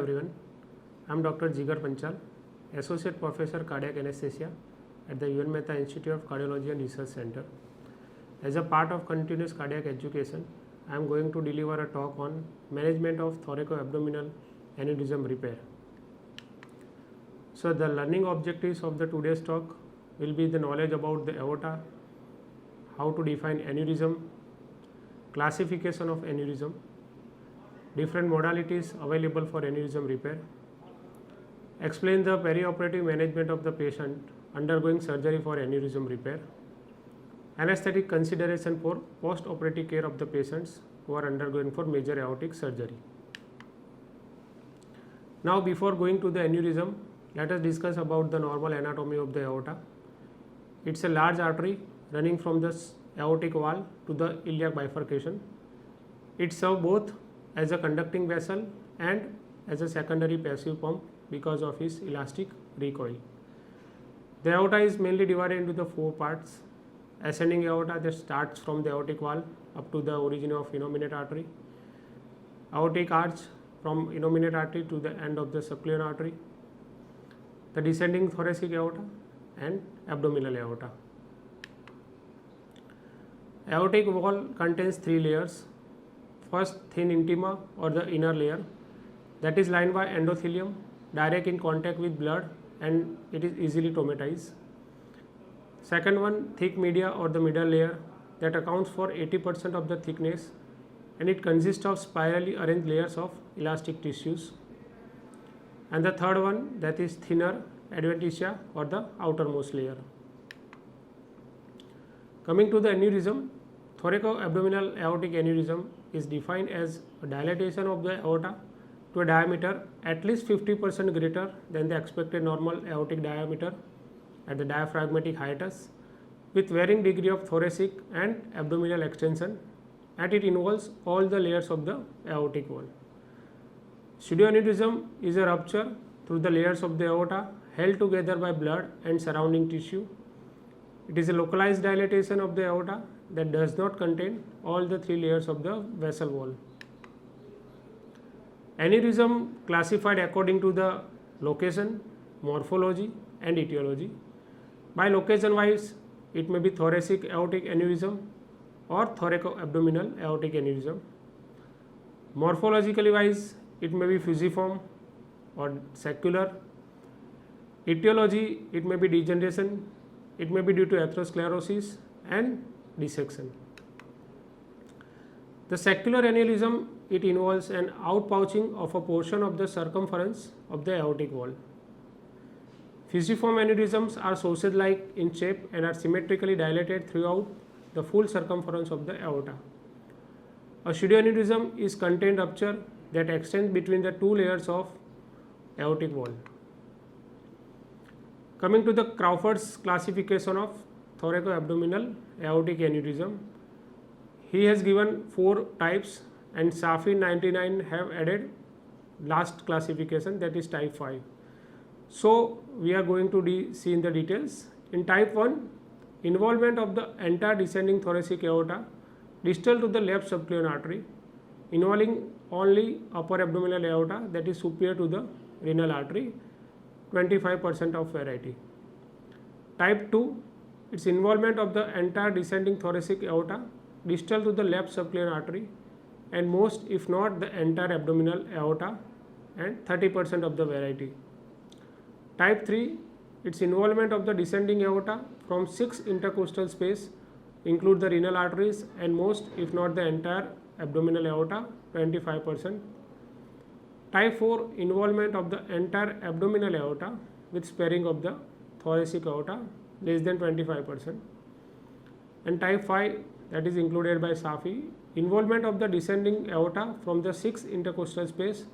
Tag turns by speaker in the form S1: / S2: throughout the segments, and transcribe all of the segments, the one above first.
S1: everyone, I am Dr. Jigar Panchal, Associate Professor Cardiac Anesthesia at the UNMICRC Institute of Cardiology and Research Center. As a part of continuous cardiac education, I am going to deliver a talk on management of thoracoabdominal aneurysm repair. So the learning objectives of the today's talk will be the knowledge about the aorta, how to define aneurysm, classification of aneurysm, different modalities available for aneurysm repair, explain the perioperative management of the patient undergoing surgery for aneurysm repair, anesthetic consideration for post-operative care of the patients who are undergoing for major aortic surgery. Now before going to the aneurysm, let us discuss about the normal anatomy of the aorta. It's a large artery running from the aortic wall to the iliac bifurcation. It serves both as a conducting vessel and as a secondary passive pump because of its elastic recoil. The aorta is mainly divided into the four parts. Ascending aorta that starts from the aortic wall up to the origin of innominate artery. Aortic arch from innominate artery to the end of the subclavian artery. The descending thoracic aorta and abdominal aorta. Aortic wall contains three layers. First, thin intima or the inner layer that is lined by endothelium, direct in contact with blood, and it is easily traumatized. Second one, thick media or the middle layer that accounts for 80% of the thickness, and it consists of spirally arranged layers of elastic tissues. And the third one, that is thinner Aneshthesia or the outermost layer. Coming to the aneurysm, thoracoabdominal aortic aneurysm is defined as a dilatation of the aorta to a diameter at least 50% greater than the expected normal aortic diameter at the diaphragmatic hiatus, with varying degree of thoracic and abdominal extension, and it involves all the layers of the aortic wall. Pseudoaneurysm is a rupture through the layers of the aorta held together by blood and surrounding tissue. It is a localized dilatation of the aorta that does not contain all the three layers of the vessel wall. Aneurysm classified according to the location, morphology and etiology. By location wise, it may be thoracic aortic aneurysm or thoracoabdominal aortic aneurysm. Morphologically wise, it may be fusiform or saccular. Etiology, it may be degeneration, it may be due to atherosclerosis and dissection. The saccular aneurysm, it involves an outpouching of a portion of the circumference of the aortic wall. Fusiform aneurysms are sausage-like in shape and are symmetrically dilated throughout the full circumference of the aorta. A pseudoaneurysm is contained rupture that extends between the two layers of aortic wall. Coming to the Crawford's classification of thoracoabdominal aortic aneurysm, he has given four types, and Safi 99 have added last classification, that is type 5. So we are going to see in the details. In type 1, involvement of the entire descending thoracic aorta distal to the left subclavian artery, involving only upper abdominal aorta that is superior to the renal artery, 25% of variety. Type 2, its involvement of the entire descending thoracic aorta distal to the left subclavian artery, and most if not the entire abdominal aorta, and 30% of the variety. Type 3, its involvement of the descending aorta from 6 intercostal space include the renal arteries, and most if not the entire abdominal aorta, 25%. Type 4, involvement of the entire abdominal aorta with sparing of the thoracic aorta, less than 25%. And type 5, that is included by Safi, involvement of the descending aorta from the 6 intercostal space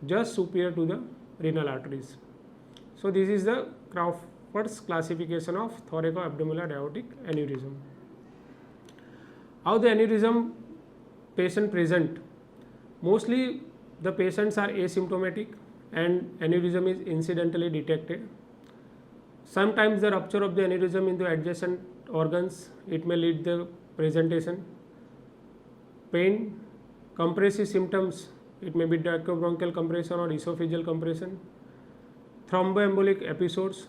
S1: just superior to the renal arteries. So this is the Crawford's classification of thoracoabdominal aortic aneurysm. How the aneurysm patient present? Mostly the patients are asymptomatic and aneurysm is incidentally detected. Sometimes the rupture of the aneurysm in the adjacent organs, it may lead the presentation. Pain, compressive symptoms It may be trachobronchial compression or esophageal compression, thromboembolic episodes,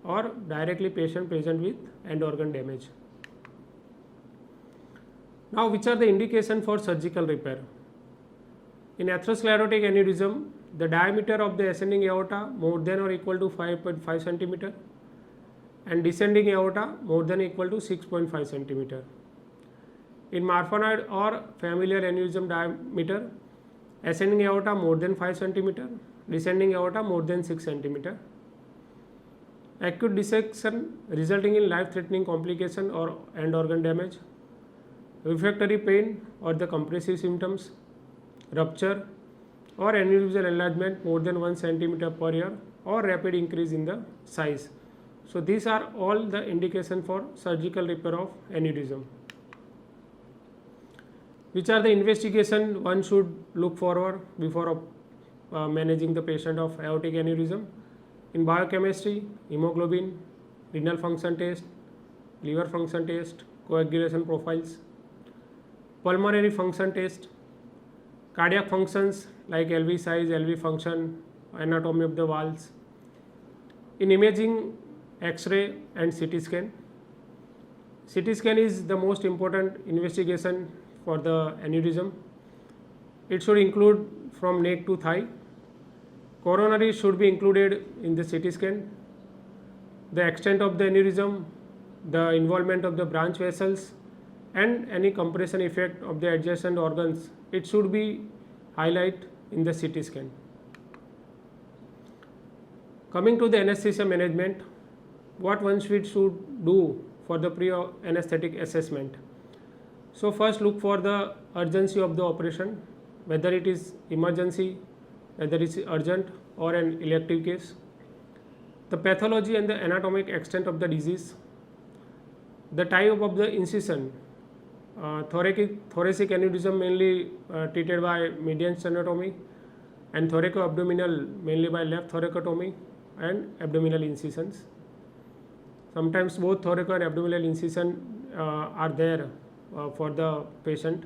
S1: or directly patient present with end organ damage. Now, which are the indications for surgical repair? In atherosclerotic aneurysm, the diameter of the ascending aorta more than or equal to 5.5 centimeter and descending aorta more than or equal to 6.5 centimeter. In Marfanoid or familial aneurysm diameter, ascending aorta more than 5 centimeter, descending aorta more than 6 centimeter. Acute dissection resulting in life-threatening complication or end organ damage, refractory pain or the compressive symptoms, rupture or aneurysmal enlargement more than 1 centimeter per year or rapid increase in the size. So these are all the indications for surgical repair of aneurysm. Which are the investigations one should look forward before managing the patient of aortic aneurysm? In biochemistry, hemoglobin, renal function test, liver function test, coagulation profiles, pulmonary function test, cardiac functions like LV size, LV function, anatomy of the valves. In imaging, X-ray and CT scan. CT scan is the most important investigation for the aneurysm. It should include from neck to thigh. Coronary should be included in the CT scan. The extent of the aneurysm, the involvement of the branch vessels, and any compression effect of the adjacent organs, it should be highlighted in the CT scan. Coming to the anesthesia management, what one should do for the pre-anesthetic assessment. So first look for the urgency of the operation, whether it is emergency, whether it is urgent or an elective case. The pathology and the anatomic extent of the disease. The type of the incision. Thoracic aneurysm mainly treated by median sternotomy, and thoracoabdominal mainly by left thoracotomy and abdominal incisions. Sometimes both thoraco and abdominal incision are there for the patient.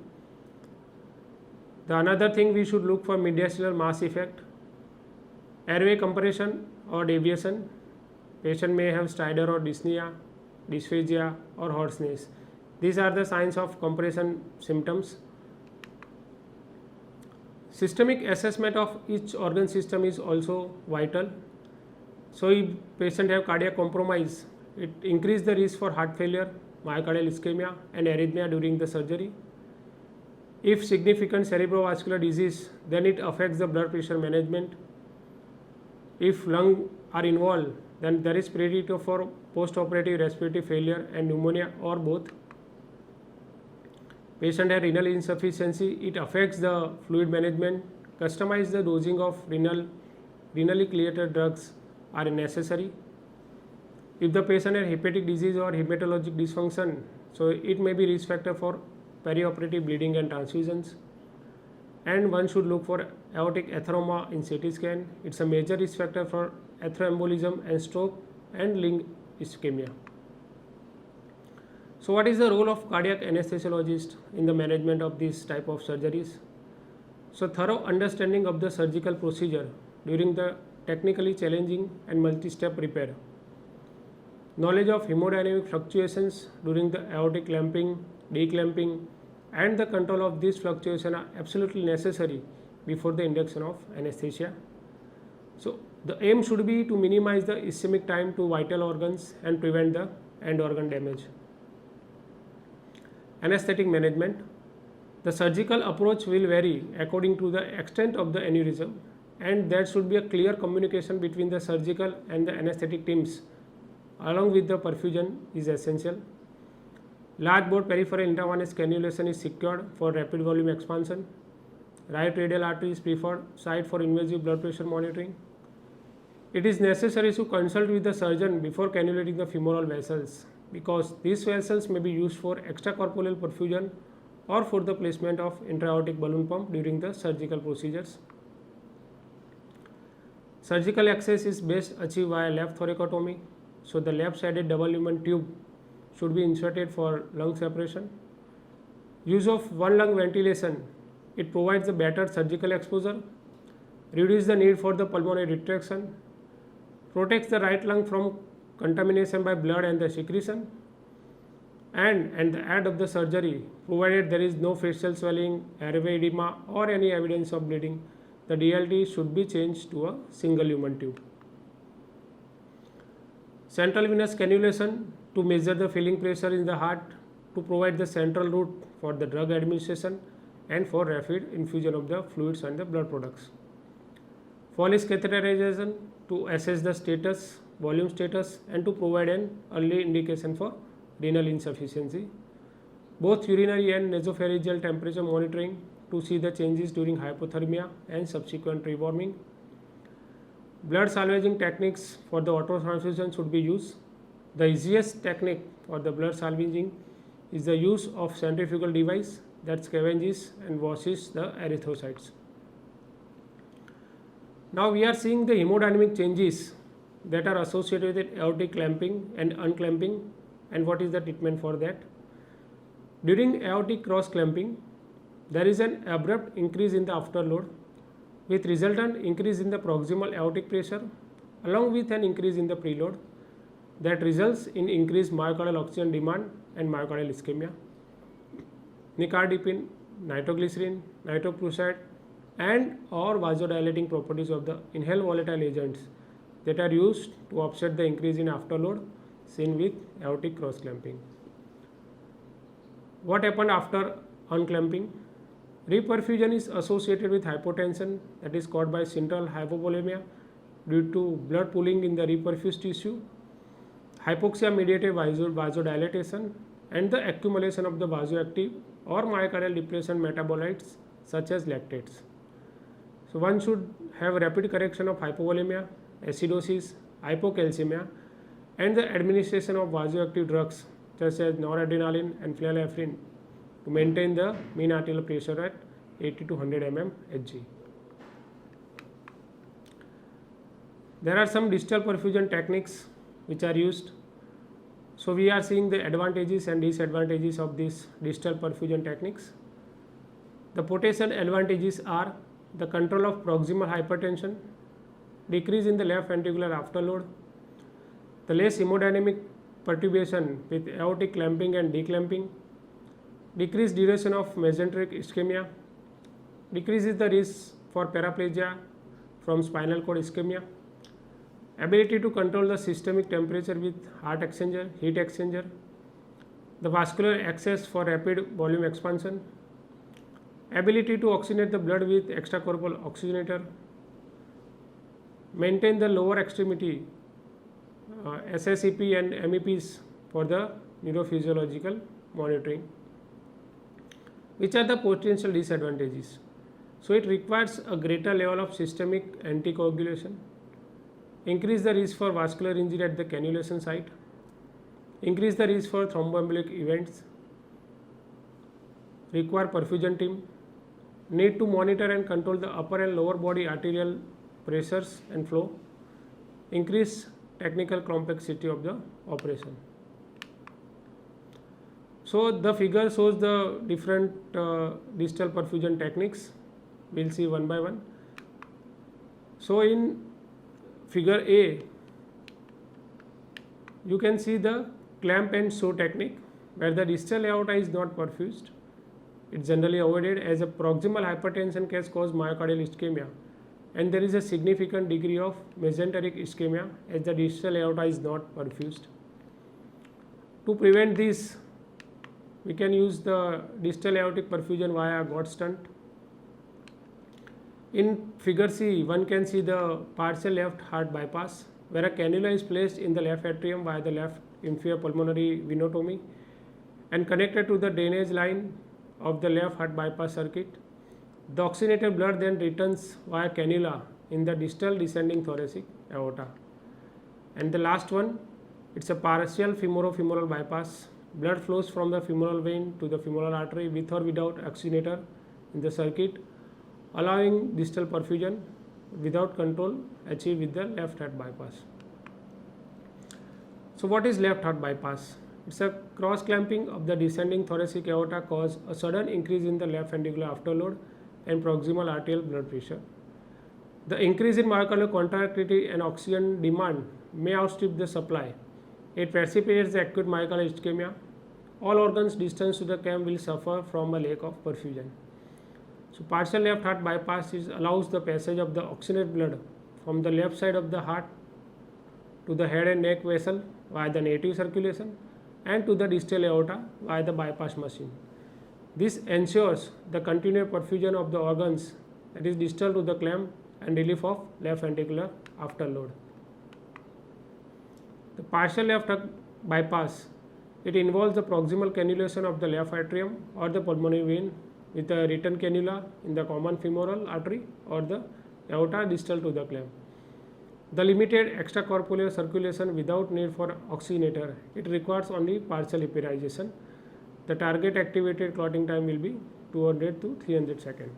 S1: The another thing we should look for mediastinal mass effect, airway compression or deviation. Patient may have stridor or dyspnea, dysphagia or hoarseness. These are the signs of compression symptoms. Systemic assessment of each organ system is also vital. So if patient have cardiac compromise, it increase the risk for heart failure, myocardial ischemia and arrhythmia during the surgery. If significant cerebrovascular disease, then it affects the blood pressure management. If lung are involved, then there is predictor for post-operative respiratory failure and pneumonia or both. Patient has renal insufficiency, it affects the fluid management. Customize the dosing of renally cleared drugs are necessary. If the patient has hepatic disease or hematologic dysfunction, so it may be risk factor for perioperative bleeding and transfusions. And one should look for aortic atheroma in CT scan. It's a major risk factor for atheroembolism and stroke and lung ischemia. So what is the role of cardiac anesthesiologist in the management of this type of surgeries? So thorough understanding of the surgical procedure during the technically challenging and multi-step repair. Knowledge of hemodynamic fluctuations during the aortic clamping, declamping, and the control of these fluctuations are absolutely necessary before the induction of anesthesia. So the aim should be to minimize the ischemic time to vital organs and prevent the end organ damage. Anesthetic management. The surgical approach will vary according to the extent of the aneurysm, and there should be a clear communication between the surgical and the anesthetic teams along with the perfusion is essential. Large bore peripheral intravenous cannulation is secured for rapid volume expansion. Right radial artery is preferred site for invasive blood pressure monitoring. It is necessary to consult with the surgeon before cannulating the femoral vessels, because these vessels may be used for extracorporeal perfusion or for the placement of intra-aortic balloon pump during the surgical procedures. Surgical access is best achieved via left thoracotomy, so the left-sided double lumen tube should be inserted for lung separation. Use of one lung ventilation It provides a better surgical exposure, reduces the need for the pulmonary retraction, protects the right lung from contamination by blood and the secretion, and at the end of the surgery, provided there is no facial swelling, airway edema or any evidence of bleeding, the DLT should be changed to a single lumen tube. Central venous cannulation to measure the filling pressure in the heart, to provide the central route for the drug administration and for rapid infusion of the fluids and the blood products. Follis catheterization to assess the status, volume status, and to provide an early indication for renal insufficiency. Both urinary and nasopharyngeal temperature monitoring to see the changes during hypothermia and subsequent rewarming. Blood salvaging techniques for the autotransfusion should be used. The easiest technique for the blood salvaging is the use of centrifugal device that scavenges and washes the erythrocytes. Now we are seeing the hemodynamic changes that are associated with aortic clamping and unclamping, and what is the treatment for that. During aortic cross clamping, there is an abrupt increase in the afterload with resultant increase in the proximal aortic pressure along with an increase in the preload that results in increased myocardial oxygen demand and myocardial ischemia. Nicardipine, nitroglycerin, nitroprusside and or vasodilating properties of the inhaled volatile agents that are used to offset the increase in afterload seen with aortic cross clamping. What happened after unclamping? Reperfusion is associated with hypotension that is caused by central hypovolemia due to blood pooling in the reperfused tissue, hypoxia mediated vasodilatation, and the accumulation of the vasoactive or myocardial depression metabolites such as lactates. So one should have rapid correction of hypovolemia, acidosis, hypocalcemia, and the administration of vasoactive drugs such as noradrenaline and phenylephrine to maintain the mean arterial pressure at 80 to 100 mm Hg. There are some distal perfusion techniques which are used. So we are seeing the advantages and disadvantages of these distal perfusion techniques. The potential advantages are the control of proximal hypertension, decrease in the left ventricular afterload, the less hemodynamic perturbation with aortic clamping and declamping, decreased duration of mesenteric ischemia, decreases the risk for paraplegia from spinal cord ischemia, ability to control the systemic temperature with heart exchanger, heat exchanger, the vascular access for rapid volume expansion, ability to oxygenate the blood with extracorporeal oxygenator, maintain the lower extremity SSEP and MEPs for the neurophysiological monitoring. Which are the potential disadvantages? So it requires a greater level of systemic anticoagulation, increase the risk for vascular injury at the cannulation site, increase the risk for thromboembolic events, require perfusion team, need to monitor and control the upper and lower body arterial pressures and flow, increase technical complexity of the operation. So the figure shows the different distal perfusion techniques. We will see one by one. So in figure A, you can see the clamp and sew technique where the distal aorta is not perfused. It is generally avoided as a proximal hypertension can cause myocardial ischemia, and there is a significant degree of mesenteric ischemia as the distal aorta is not perfused. To prevent this, we can use the distal aortic perfusion via God stent. In figure C, one can see the partial left heart bypass where a cannula is placed in the left atrium via the left inferior pulmonary venotomy and connected to the drainage line of the left heart bypass circuit. The oxygenated blood then returns via cannula in the distal descending thoracic aorta. And the last one, it's a partial femoro-femoral bypass. Blood flows from the femoral vein to the femoral artery with or without oxygenator in the circuit, allowing distal perfusion without control achieved with the left heart bypass. So what is left heart bypass? It's a cross clamping of the descending thoracic aorta cause a sudden increase in the left ventricular afterload and proximal arterial blood pressure. The increase in myocardial contractility and oxygen demand may outstrip the supply. It precipitates the acute myocardial ischemia. All organs distant to the clamp will suffer from a lack of perfusion. So partial left heart bypass allows the passage of the oxygenated blood from the left side of the heart to the head and neck vessel via the native circulation and to the distal aorta via the bypass machine. This ensures the continued perfusion of the organs that is distal to the clamp and relief of left ventricular afterload. The partial left heart bypass, it involves the proximal cannulation of the left atrium or the pulmonary vein with a return cannula in the common femoral artery or the aorta distal to the clamp. The limited extracorporeal circulation without need for oxygenator, it requires only partial heparization. The target activated clotting time will be 200 to 300 seconds.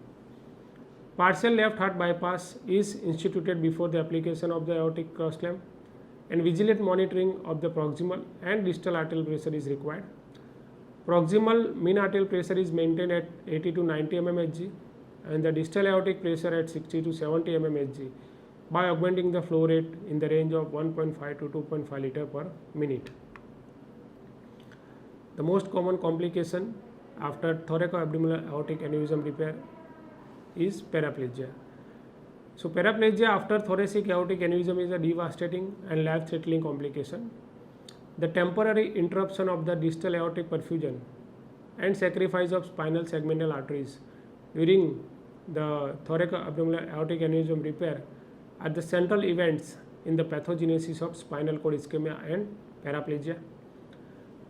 S1: Partial left heart bypass is instituted before the application of the aortic cross clamp, and vigilant monitoring of the proximal and distal arterial pressure is required. Proximal mean arterial pressure is maintained at 80 to 90 mmHg and the distal aortic pressure at 60 to 70 mmHg by augmenting the flow rate in the range of 1.5 to 2.5 liter per minute. The most common complication after thoracoabdominal aortic aneurysm repair is paraplegia. So paraplegia after thoracic aortic aneurysm is a devastating and life-threatening complication. The temporary interruption of the distal aortic perfusion and sacrifice of spinal segmental arteries during the thoracoabdominal aortic aneurysm repair are the central events in the pathogenesis of spinal cord ischemia and paraplegia.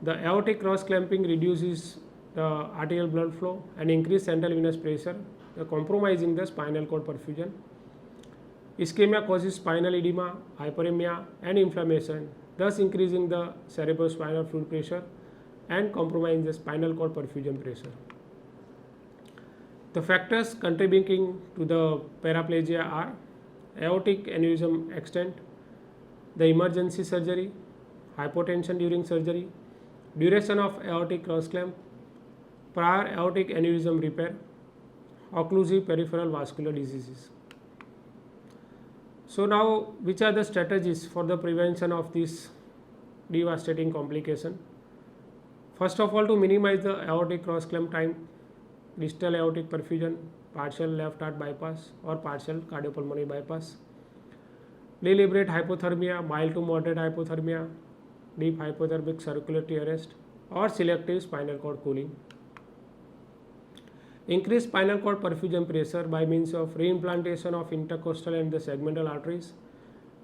S1: The aortic cross clamping reduces the arterial blood flow and increases central venous pressure, compromising the spinal cord perfusion. Ischemia causes spinal edema, hyperemia and inflammation, thus increasing the cerebrospinal fluid pressure and compromising the spinal cord perfusion pressure. The factors contributing to the paraplegia are aortic aneurysm extent, the emergency surgery, hypotension during surgery, duration of aortic cross clamp, prior aortic aneurysm repair, occlusive peripheral vascular diseases. So now, which are the strategies for the prevention of this devastating complication? First of all, to minimize the aortic cross clamp time, distal aortic perfusion, partial left heart bypass or partial cardiopulmonary bypass, deliberate hypothermia, mild to moderate hypothermia, deep hypothermic circulatory arrest or selective spinal cord cooling. Increase spinal cord perfusion pressure by means of reimplantation of intercostal and the segmental arteries,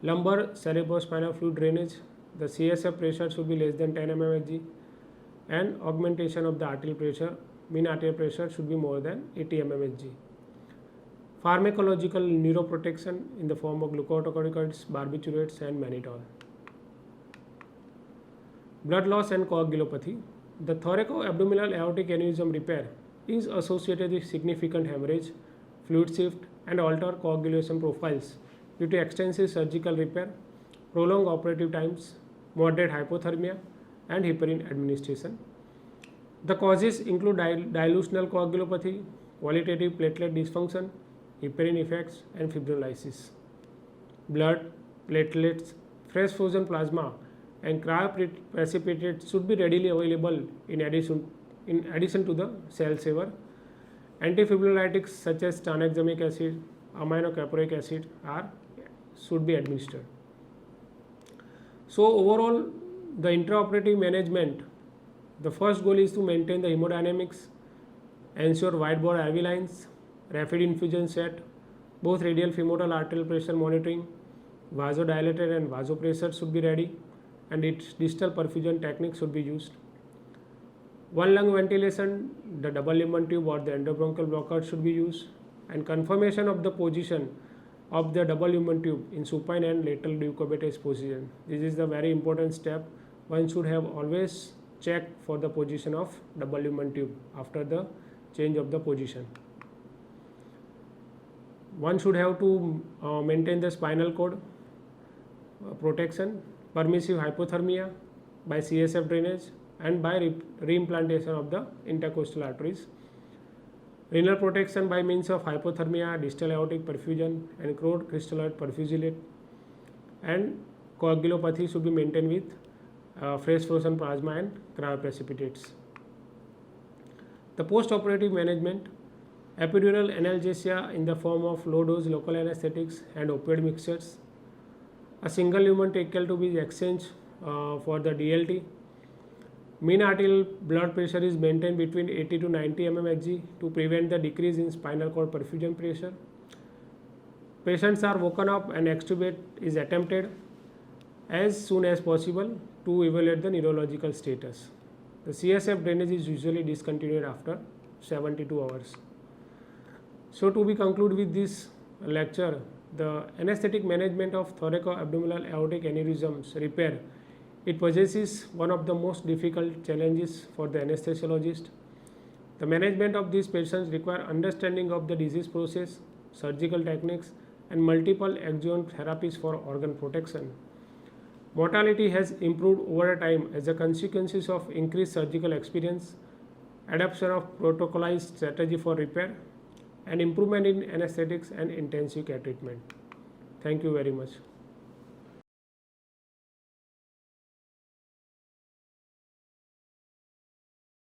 S1: lumbar cerebrospinal fluid drainage, the CSF pressure should be less than 10 mmHg, and augmentation of the arterial pressure, mean arterial pressure should be more than 80 mmHg. Pharmacological neuroprotection in the form of glucocorticoids, barbiturates and mannitol. Blood loss and coagulopathy. The thoracoabdominal aortic aneurysm repair is associated with significant hemorrhage, fluid shift and altered coagulation profiles due to extensive surgical repair, prolonged operative times, moderate hypothermia and heparin administration. The causes include dilutional coagulopathy, qualitative platelet dysfunction, heparin effects and fibrinolysis. Blood, platelets, fresh frozen plasma and cryoprecipitate should be readily available in addition to the cell saver. Antifibrinolytics such as tranexamic acid, aminocaproic acid should be administered. So overall, the intraoperative management, the first goal is to maintain the hemodynamics, ensure wide bore IV lines, rapid infusion set, both radial femoral arterial pressure monitoring, vasodilator and vasopressor should be ready, and its distal perfusion technique should be used. One lung ventilation, the double lumen tube or the endobronchial blocker should be used, and confirmation of the position of the double lumen tube in supine and lateral decubitus position. This is the very important step. One should have always checked for the position of double lumen tube after the change of the position. One should have to maintain the spinal cord protection, permissive hypothermia by CSF drainage and by reimplantation of the intercostal arteries. Renal protection by means of hypothermia, distal aortic perfusion, and crude crystalloid perfusillate, and coagulopathy should be maintained with fresh frozen plasma and cryoprecipitates. The post-operative management, epidural analgesia in the form of low-dose local anesthetics and opioid mixtures. A single lumen tracheal tube is exchanged for the DLT. Mean arterial blood pressure is maintained between 80 to 90 mmHg to prevent the decrease in spinal cord perfusion pressure. Patients are woken up and extubate is attempted as soon as possible to evaluate the neurological status. The CSF drainage is usually discontinued after 72 hours. So to be conclude with this lecture, the anesthetic management of thoracoabdominal aortic aneurysms repair, it possesses one of the most difficult challenges for the anesthesiologist. The management of these patients require understanding of the disease process, surgical techniques, and multiple adjuvant therapies for organ protection. Mortality has improved over time as a consequence of increased surgical experience, adoption of protocolized strategy for repair, and improvement in anesthetics and intensive care treatment. Thank you very much.